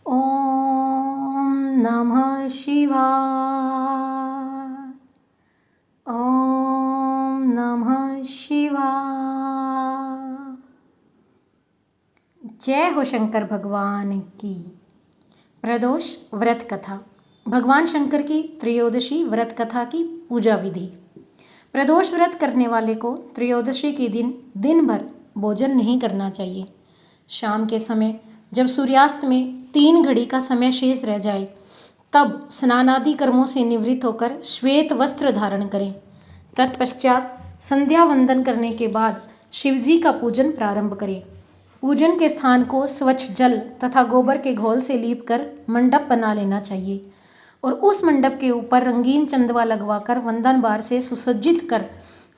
ॐ नमः शिवाय। ॐ नमः शिवाय। जय हो शंकर भगवान की। प्रदोष व्रत कथा। भगवान शंकर की त्रयोदशी व्रत कथा की पूजा विधि। प्रदोष व्रत करने वाले को त्रयोदशी के दिन भर भोजन नहीं करना चाहिए। शाम के समय जब सूर्यास्त में 3 घड़ी का समय शेष रह जाए तब स्नानादि कर्मों से निवृत्त होकर श्वेत वस्त्र धारण करें। तत्पश्चात संध्या वंदन करने के बाद शिवजी का पूजन प्रारंभ करें। पूजन के स्थान को स्वच्छ जल तथा गोबर के घोल से लीप कर मंडप बना लेना चाहिए और उस मंडप के ऊपर रंगीन चंदवा लगवाकर वंदन बार से सुसज्जित कर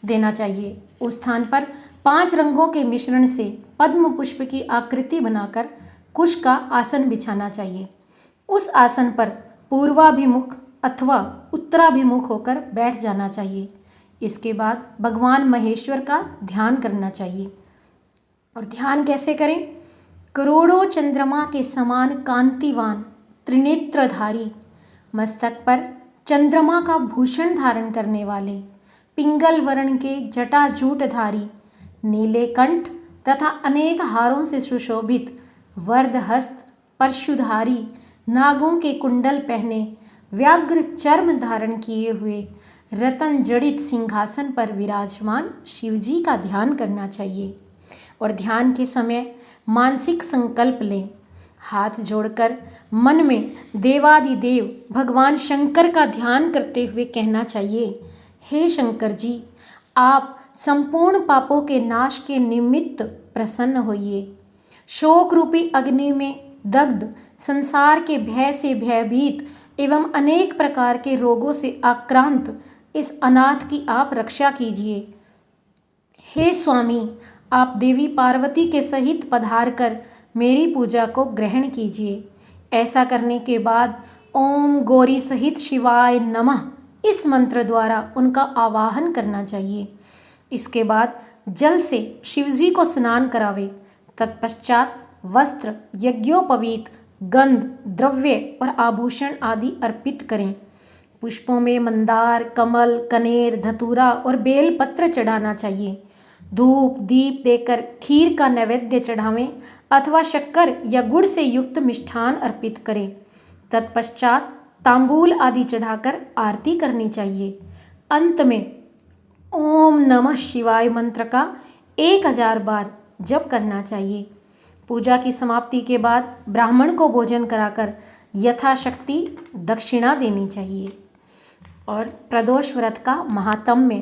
देना चाहिए। उस स्थान पर 5 रंगों के मिश्रण से पद्म पुष्प की आकृति बनाकर कुश का आसन बिछाना चाहिए। उस आसन पर पूर्वाभिमुख अथवा उत्तराभिमुख होकर बैठ जाना चाहिए। इसके बाद भगवान महेश्वर का ध्यान करना चाहिए। और ध्यान कैसे करें? करोड़ों चंद्रमा के समान कांतिवान त्रिनेत्रधारी, मस्तक पर चंद्रमा का भूषण धारण करने वाले, पिंगल वर्ण के जटाजूटधारी, नीले कंठ तथा अनेक हारों से सुशोभित, वर्धहस्त परशुधारी, नागों के कुंडल पहने, व्याघ्र चर्म धारण किए हुए, रतन जड़ित सिंहासन पर विराजमान शिवजी का ध्यान करना चाहिए। और ध्यान के समय मानसिक संकल्प लें। हाथ जोड़कर मन में देवादिदेव भगवान शंकर का ध्यान करते हुए कहना चाहिए, हे शंकर जी, आप संपूर्ण पापों के नाश के निमित्त प्रसन्न होइए। शोक रूपी अग्नि में दग्ध संसार के भय से भयभीत एवं अनेक प्रकार के रोगों से आक्रांत इस अनाथ की आप रक्षा कीजिए। हे स्वामी, आप देवी पार्वती के सहित पधार कर मेरी पूजा को ग्रहण कीजिए। ऐसा करने के बाद ओम गौरी सहित शिवाय नमः इस मंत्र द्वारा उनका आवाहन करना चाहिए। इसके बाद जल से शिवजी को स्नान करावे। तत्पश्चात वस्त्र, यज्ञोपवीत, गंध, द्रव्य और आभूषण आदि अर्पित करें। पुष्पों में मंदार, कमल, कनेर, धतूरा और बेल पत्र चढ़ाना चाहिए। धूप दीप देकर खीर का नैवेद्य चढ़ावें अथवा शक्कर या गुड़ से युक्त मिष्ठान अर्पित करें। तत्पश्चात तांबूल आदि चढ़ाकर आरती करनी चाहिए। अंत में ओम नमः शिवाय मंत्र का 1000 बार जप करना चाहिए। पूजा की समाप्ति के बाद ब्राह्मण को भोजन कराकर यथाशक्ति दक्षिणा देनी चाहिए। और प्रदोष व्रत का महात्म्य।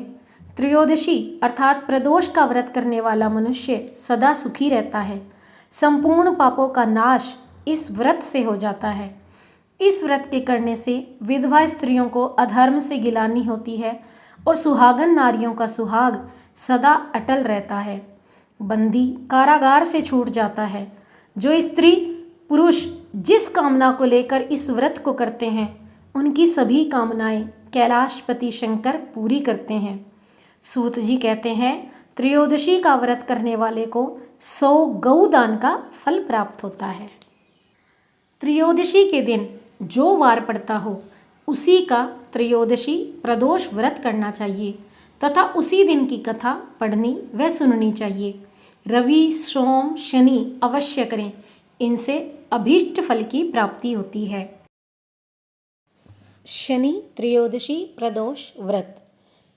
त्रयोदशी अर्थात प्रदोष का व्रत करने वाला मनुष्य सदा सुखी रहता है। संपूर्ण पापों का नाश इस व्रत से हो जाता है। इस व्रत के करने से विधवा स्त्रियों को अधर्म से गिलानी होती है और सुहागन नारियों का सुहाग सदा अटल रहता है। बंदी कारागार से छूट जाता है। जो स्त्री पुरुष जिस कामना को लेकर इस व्रत को करते हैं उनकी सभी कामनाएं कैलाशपति शंकर पूरी करते हैं। सूत जी कहते हैं, त्रयोदशी का व्रत करने वाले को 100 गौदान का फल प्राप्त होता है। त्रयोदशी के दिन जो वार पड़ता हो उसी का त्रयोदशी प्रदोष व्रत करना चाहिए तथा उसी दिन की कथा पढ़नी व सुननी चाहिए। रवि, सोम, शनि अवश्य करें। इनसे अभीष्ट फल की प्राप्ति होती है। शनि त्रयोदशी प्रदोष व्रत।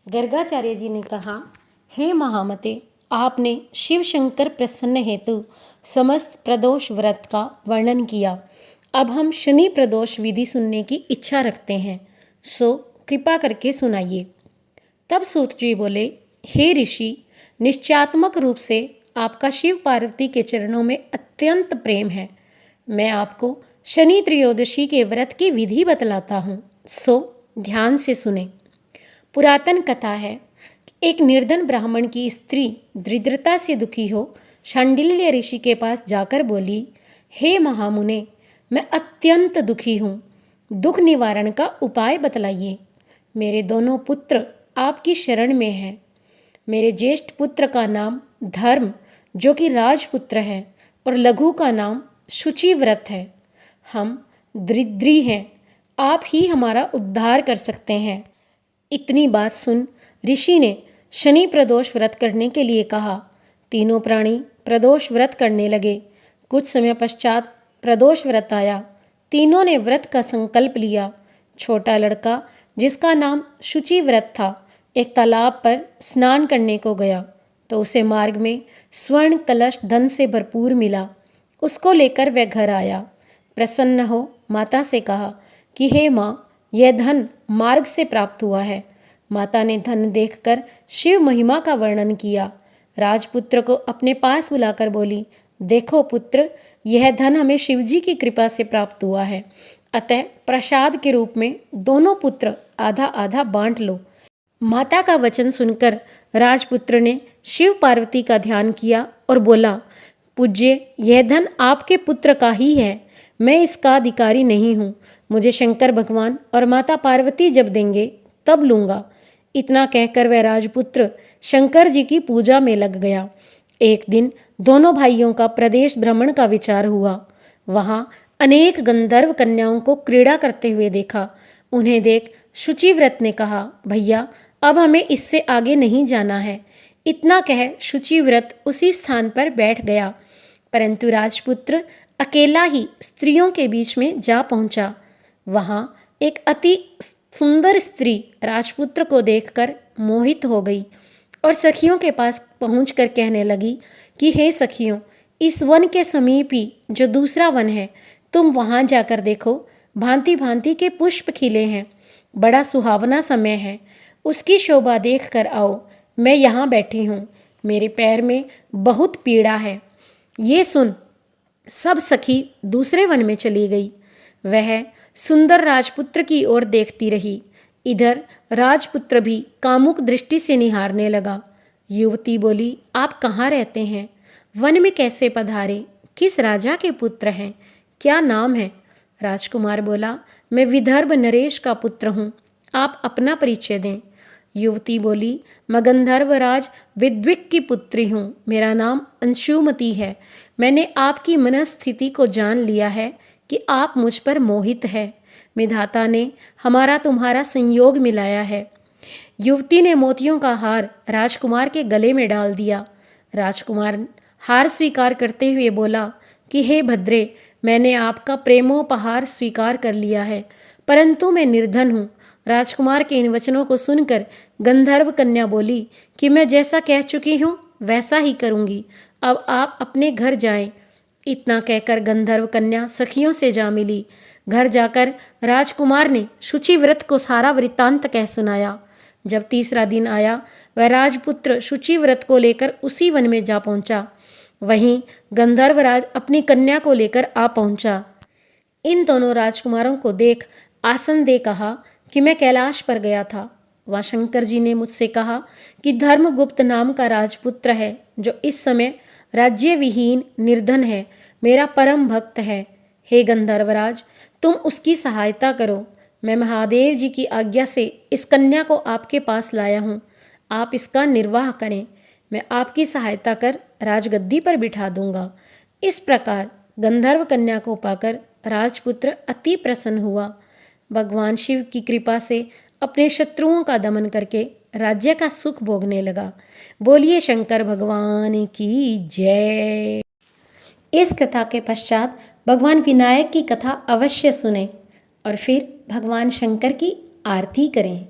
गर्गाचार्य जी ने कहा, हे महामते, आपने शिव शंकर प्रसन्न हेतु समस्त प्रदोष व्रत का वर्णन किया। अब हम शनि प्रदोष विधि सुनने की इच्छा रखते हैं, सो कृपा करके सुनाइए। तब सूत जी बोले, हे ऋषि, निश्चयात्मक रूप से आपका शिव पार्वती के चरणों में अत्यंत प्रेम है। मैं आपको शनि त्रयोदशी के व्रत की विधि बतलाता हूँ, सो ध्यान से सुने। पुरातन कथा है कि एक निर्धन ब्राह्मण की स्त्री दरिद्रता से दुखी हो शांडिल्य ऋषि के पास जाकर बोली, हे महामुने, मैं अत्यंत दुखी हूँ, दुख निवारण का उपाय बतलाइए। मेरे दोनों पुत्र आपकी शरण में हैं। मेरे ज्येष्ठ पुत्र का नाम धर्म जो कि राजपुत्र है और लघु का नाम शुचिव्रत है। हम दरिद्री हैं, आप ही हमारा उद्धार कर सकते हैं। इतनी बात सुन ऋषि ने शनि प्रदोष व्रत करने के लिए कहा। तीनों प्राणी प्रदोष व्रत करने लगे। कुछ समय पश्चात प्रदोष व्रत आया। तीनों ने व्रत का संकल्प लिया। छोटा लड़का, जिसका नाम शुचि व्रत था, एक तालाब पर स्नान करने को गया तो उसे मार्ग में स्वर्ण कलश धन से भरपूर मिला। उसको लेकर वह घर आया। प्रसन्न हो माता से कहा कि हे माँ, यह धन मार्ग से प्राप्त हुआ है। माता ने धन देखकर शिव महिमा का वर्णन किया। राजपुत्र को अपने पास बुलाकर बोली, देखो पुत्र, यह धन हमें शिवजी की कृपा से प्राप्त हुआ है, अतः प्रसाद के रूप में दोनों पुत्र आधा आधा बांट लो। माता का वचन सुनकर राजपुत्र ने शिव पार्वती का ध्यान किया और बोला, पूज्य, यह धन आपके पुत्र का ही है, मैं इसका अधिकारी नहीं हूँ। मुझे शंकर भगवान और माता पार्वती जब देंगे तब लूँगा। इतना कहकर वह राजपुत्र शंकर जी की पूजा में लग गया। एक दिन दोनों भाइयों का प्रदेश भ्रमण का विचार हुआ। वहाँ अनेक गंधर्व कन्याओं को क्रीड़ा करते हुए देखा। उन्हें देख शुचिव्रत ने कहा, भैया, अब हमें इससे आगे नहीं जाना है। इतना कह शुचिव्रत उसी स्थान पर बैठ गया, परंतु राजपुत्र अकेला ही स्त्रियों के बीच में जा पहुंचा। वहां एक अति सुंदर स्त्री राजपुत्र को देखकर मोहित हो गई और सखियों के पास पहुंचकर कहने लगी कि हे सखियों, इस वन के समीप ही जो दूसरा वन है, तुम वहां जाकर देखो, भांति भांति के पुष्प खिले हैं, बड़ा सुहावना समय है, उसकी शोभा देख कर आओ। मैं यहाँ बैठी हूँ, मेरे पैर में बहुत पीड़ा है। ये सुन सब सखी दूसरे वन में चली गई। वह सुंदर राजपुत्र की ओर देखती रही। इधर राजपुत्र भी कामुक दृष्टि से निहारने लगा। युवती बोली, आप कहाँ रहते हैं? वन में कैसे पधारे? किस राजा के पुत्र हैं? क्या नाम है? राजकुमार बोला, मैं विदर्भ नरेश का पुत्र हूँ, आप अपना परिचय दें। युवती बोली, मैं गंधर्वराज विद्विक की पुत्री हूँ, मेरा नाम अंशुमती है। मैंने आपकी मनस्थिति को जान लिया है कि आप मुझ पर मोहित है। विधाता ने हमारा तुम्हारा संयोग मिलाया है। युवती ने मोतियों का हार राजकुमार के गले में डाल दिया। राजकुमार हार स्वीकार करते हुए बोला कि हे भद्रे, मैंने आपका प्रेमोपहार स्वीकार कर लिया है, परंतु मैं निर्धन हूँ। राजकुमार के इन वचनों को सुनकर गंधर्व कन्या बोली कि मैं जैसा कह चुकी हूँ वैसा ही करूँगी, अब आप अपने घर जाएं। इतना कहकर गंधर्व कन्या सखियों से जा मिली। घर जाकर राजकुमार ने शुचिव्रत को सारा वृत्तांत कह सुनाया। जब तीसरा दिन आया, वह राजपुत्र शुचिव्रत को लेकर उसी वन में जा पहुंचा। वहीं गंधर्वराज अपनी कन्या को लेकर आ पहुंचा। इन दोनों राजकुमारों को देख आसन दे कहा कि मैं कैलाश पर गया था। वहाँ शंकर जी ने मुझसे कहा कि धर्मगुप्त नाम का राजपुत्र है, जो इस समय राज्य विहीन निर्धन है, मेरा परम भक्त है। हे गंधर्वराज, तुम उसकी सहायता करो। मैं महादेव जी की आज्ञा से इस कन्या को आपके पास लाया हूँ, आप इसका निर्वाह करें। मैं आपकी सहायता कर राजगद्दी पर बिठा दूंगा। इस प्रकार गंधर्व कन्या को पाकर राजपुत्र अति प्रसन्न हुआ। भगवान शिव की कृपा से अपने शत्रुओं का दमन करके राज्य का सुख भोगने लगा। बोलिए शंकर भगवान की जय। इस कथा के पश्चात भगवान विनायक की कथा अवश्य सुने और फिर भगवान शंकर की आरती करें।